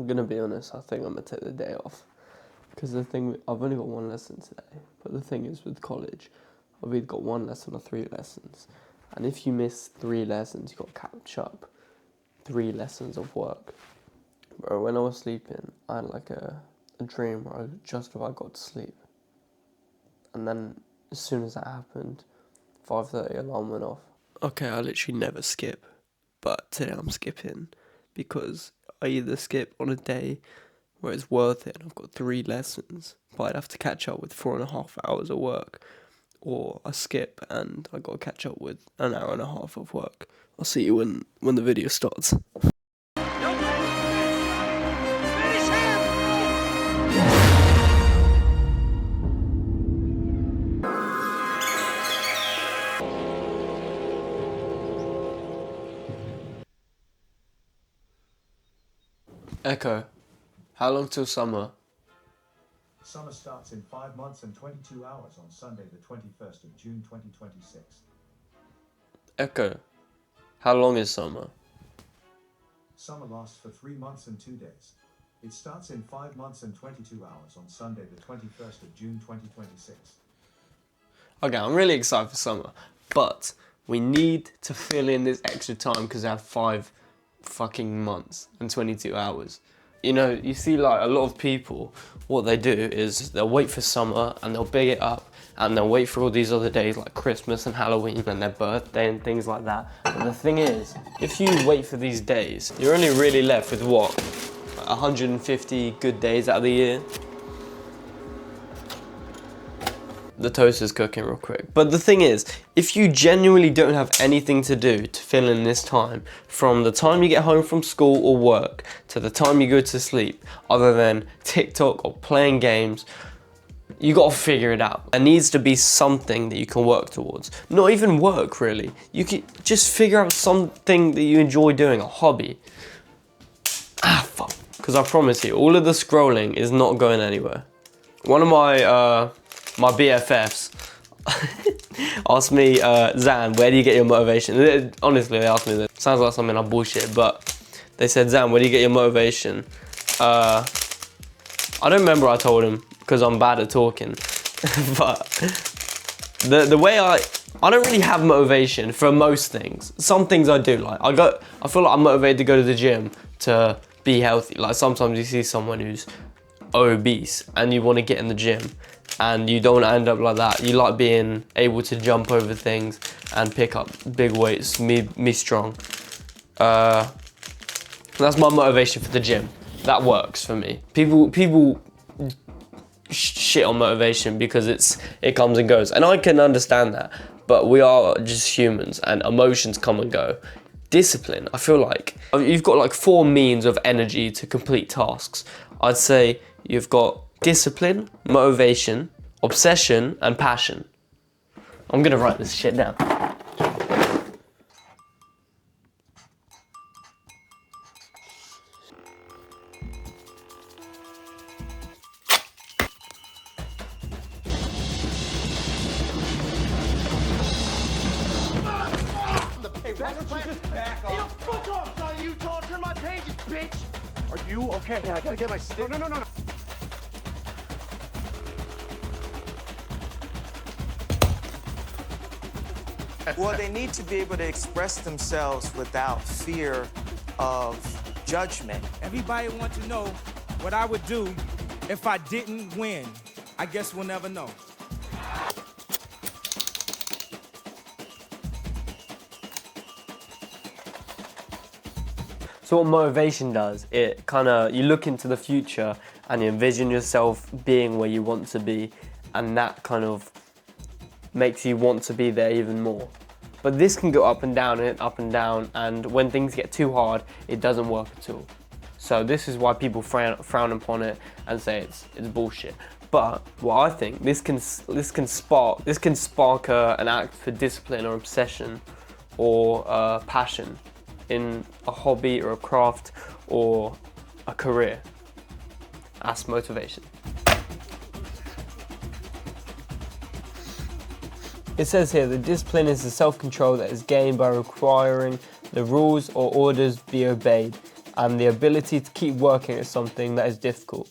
I'm gonna be honest, I think I'm gonna take the day off. Because the thing, I've only got one lesson today. But the thing is with college, I've either got one lesson or 3 lessons. And if you miss 3 lessons, you've got to catch up 3 lessons of work. Bro, when I was sleeping, I had like a dream where I just about got to sleep. And then as soon as that happened, 5:30 alarm went off. Okay, I literally never skip. But today I'm skipping because I either skip on a day where it's worth it and I've got 3 lessons, but I'd have to catch up with 4.5 hours of work, or I skip and I got to catch up with an hour and a half of work. I'll see you when the video starts. Echo, how long till summer? Summer starts in 5 months and 22 hours on Sunday the 21st of June 2026. Echo, how long is summer? Summer lasts for 3 months and 2 days. It starts in 5 months and 22 hours on Sunday the 21st of June 2026. Okay, I'm really excited for summer, but we need to fill in this extra time because I have 5 fucking months and 22 hours. You know, you see like a lot of people, what they do is they'll wait for summer and they'll big it up and they'll wait for all these other days like Christmas and Halloween and their birthday and things like that. But the thing is, if you wait for these days, you're only really left with what? 150 good days out of the year? The toast is cooking real quick. But the thing is, if you genuinely don't have anything to do to fill in this time, from the time you get home from school or work to the time you go to sleep, other than TikTok or playing games, you gotta figure it out. There needs to be something that you can work towards. Not even work, really. You can just figure out something that you enjoy doing, a hobby. Ah, fuck. Because I promise you, all of the scrolling is not going anywhere. One of my BFFs asked me, Zan, where do you get your motivation? Honestly, they asked me that. Sounds like something I bullshit, but they said, Zan, where do you get your motivation? I don't remember what I told him because I'm bad at talking. But the way I don't really have motivation for most things. Some things I do, like I feel like I'm motivated to go to the gym to be healthy. Like sometimes you see someone who's obese and you want to get in the gym and you don't end up like that. You like being able to jump over things and pick up big weights, me strong. That's my motivation for the gym. That works for me. People shit on motivation because it comes and goes, and I can understand that, but we are just humans and emotions come and go. Discipline, I feel like you've got like 4 means of energy to complete tasks. I'd say you've got discipline, motivation, obsession, and passion. I'm gonna write this shit down. Back off. Hey, fuck off, son. You told turn my pages, bitch. Are you okay? Yeah, I gotta get my stick. No. Well, they need to be able to express themselves without fear of judgment. Everybody wants to know what I would do if I didn't win. I guess we'll never know. So what motivation does, it kind of, you look into the future and you envision yourself being where you want to be, and that kind of makes you want to be there even more. But this can go up and down, and when things get too hard, it doesn't work at all. So this is why people frown upon it and say it's bullshit. But what I think, this can spark an act for discipline or obsession or passion in a hobby or a craft or a career. That's motivation. It says here that discipline is the self-control that is gained by requiring the rules or orders be obeyed. and the ability to keep working at something that is difficult.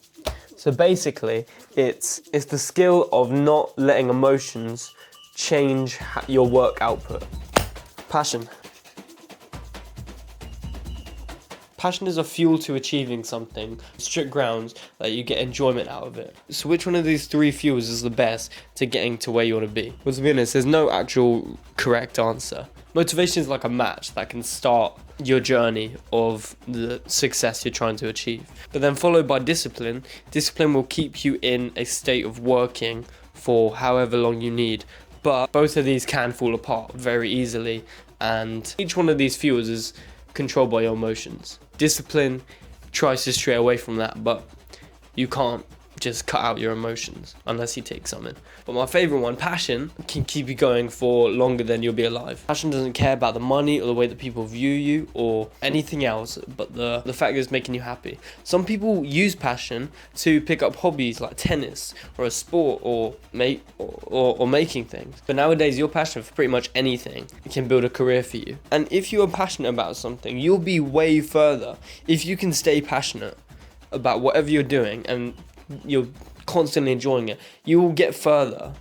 So basically, it's the skill of not letting emotions change your work output. Passion. Passion is a fuel to achieving something, strict grounds that you get enjoyment out of it. So which one of these three fuels is the best to getting to where you want to be? Well, to be honest, there's no actual correct answer. Motivation is like a match that can start your journey of the success you're trying to achieve. But then followed by discipline. Discipline will keep you in a state of working for however long you need. But both of these can fall apart very easily, and each one of these fuels is controlled by your emotions. Discipline tries to stray away from that, but you can't just cut out your emotions unless you take some in. But my favorite one, passion, can keep you going for longer than you'll be alive. Passion doesn't care about the money or the way that people view you or anything else, but the fact that it's making you happy. Some people use passion to pick up hobbies like tennis or a sport or making things. But nowadays, your passion for pretty much anything can build a career for you. And if you are passionate about something, you'll be way further if you can stay passionate about whatever you're doing and you're constantly enjoying it. You will get further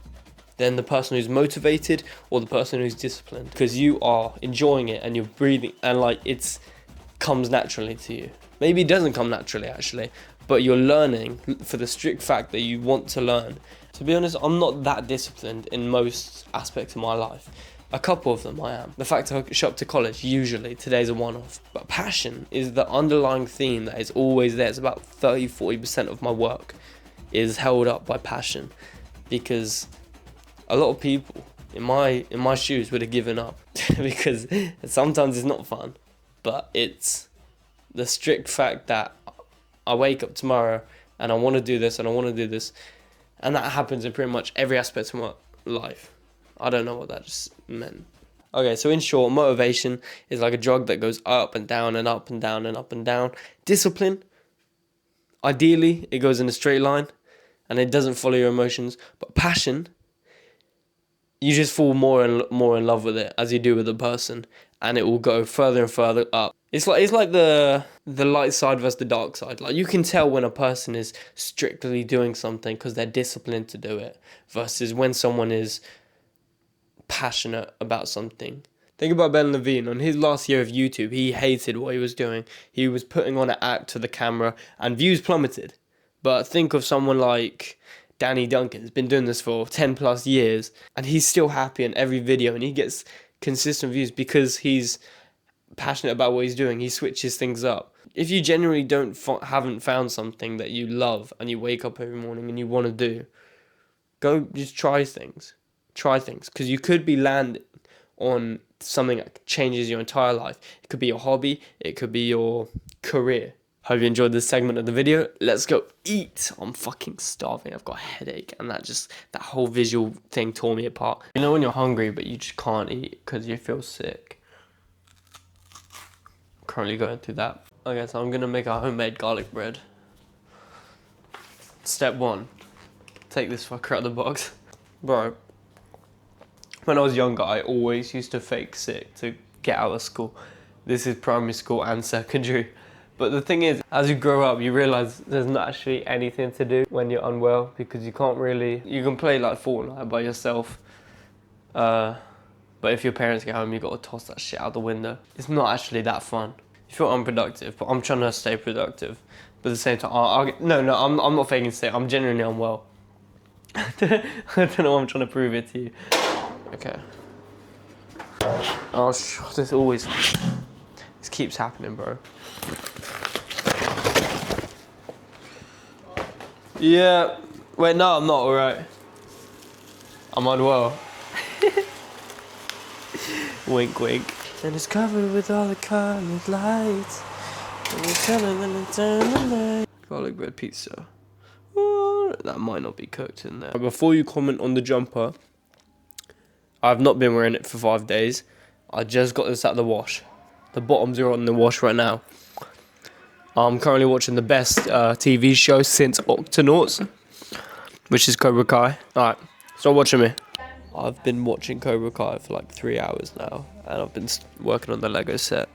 than the person who's motivated or the person who's disciplined, because you are enjoying it and you're breathing and like it's comes naturally to you. Maybe it doesn't come naturally actually, but you're learning for the strict fact that you want to learn. To be honest, I'm not that disciplined in most aspects of my life. A couple of them I am. The fact I show up to college, usually, today's a one-off. But passion is the underlying theme that is always there. It's about 30-40% of my work is held up by passion, because a lot of people in my shoes would have given up because sometimes it's not fun, but it's the strict fact that I wake up tomorrow and I want to do this and I want to do this, and that happens in pretty much every aspect of my life. I don't know what that just meant. Okay, so in short, motivation is like a drug that goes up and down and up and down and up and down. Discipline, ideally, it goes in a straight line and it doesn't follow your emotions. But passion, you just fall more and more in love with it as you do with a person, and it will go further and further up. It's like the light side versus the dark side. Like, you can tell when a person is strictly doing something because they're disciplined to do it, versus when someone is passionate about something. Think about Ben Levine. On his last year of YouTube, he hated what he was doing. He was putting on an act to the camera and views plummeted. But think of someone like Danny Duncan. He's been doing this for 10 plus years and he's still happy in every video and he gets consistent views because he's passionate about what he's doing. He switches things up. If you genuinely haven't found something that you love and you wake up every morning and you want to do, go just try things. Because you could be landing on something that changes your entire life. It could be your hobby, it could be your career. Hope you enjoyed this segment of the video. Let's go eat. I'm fucking starving. I've got a headache, and that whole visual thing tore me apart. You know when you're hungry but you just can't eat because you feel sick? I'm currently going through that. Okay, so I'm gonna make a homemade garlic bread. Step 1, take this fucker out of the box. Bro, when I was younger, I always used to fake sick to get out of school. This is primary school and secondary. But the thing is, as you grow up, you realise there's not actually anything to do when you're unwell, because you can play like Fortnite by yourself. But if your parents get home, you've got to toss that shit out the window. It's not actually that fun. You feel unproductive, but I'm trying to stay productive. But at the same time, I'm not faking sick. I'm genuinely unwell. I don't know why I'm trying to prove it to you. Okay. Oh, this keeps happening, bro. Yeah. Wait, no, I'm not alright. I'm unwell. Wink, wink. And it's covered with all the colored lights. And it's telling them to turn the light. Garlic bread pizza. Ooh, that might not be cooked in there. Before you comment on the jumper, I've not been wearing it for 5 days. I just got this out of the wash. The bottoms are on the wash right now. I'm currently watching the best TV show since Octonauts, which is Cobra Kai. Alright, stop watching me. I've been watching Cobra Kai for like 3 hours now, and I've been working on the Lego set.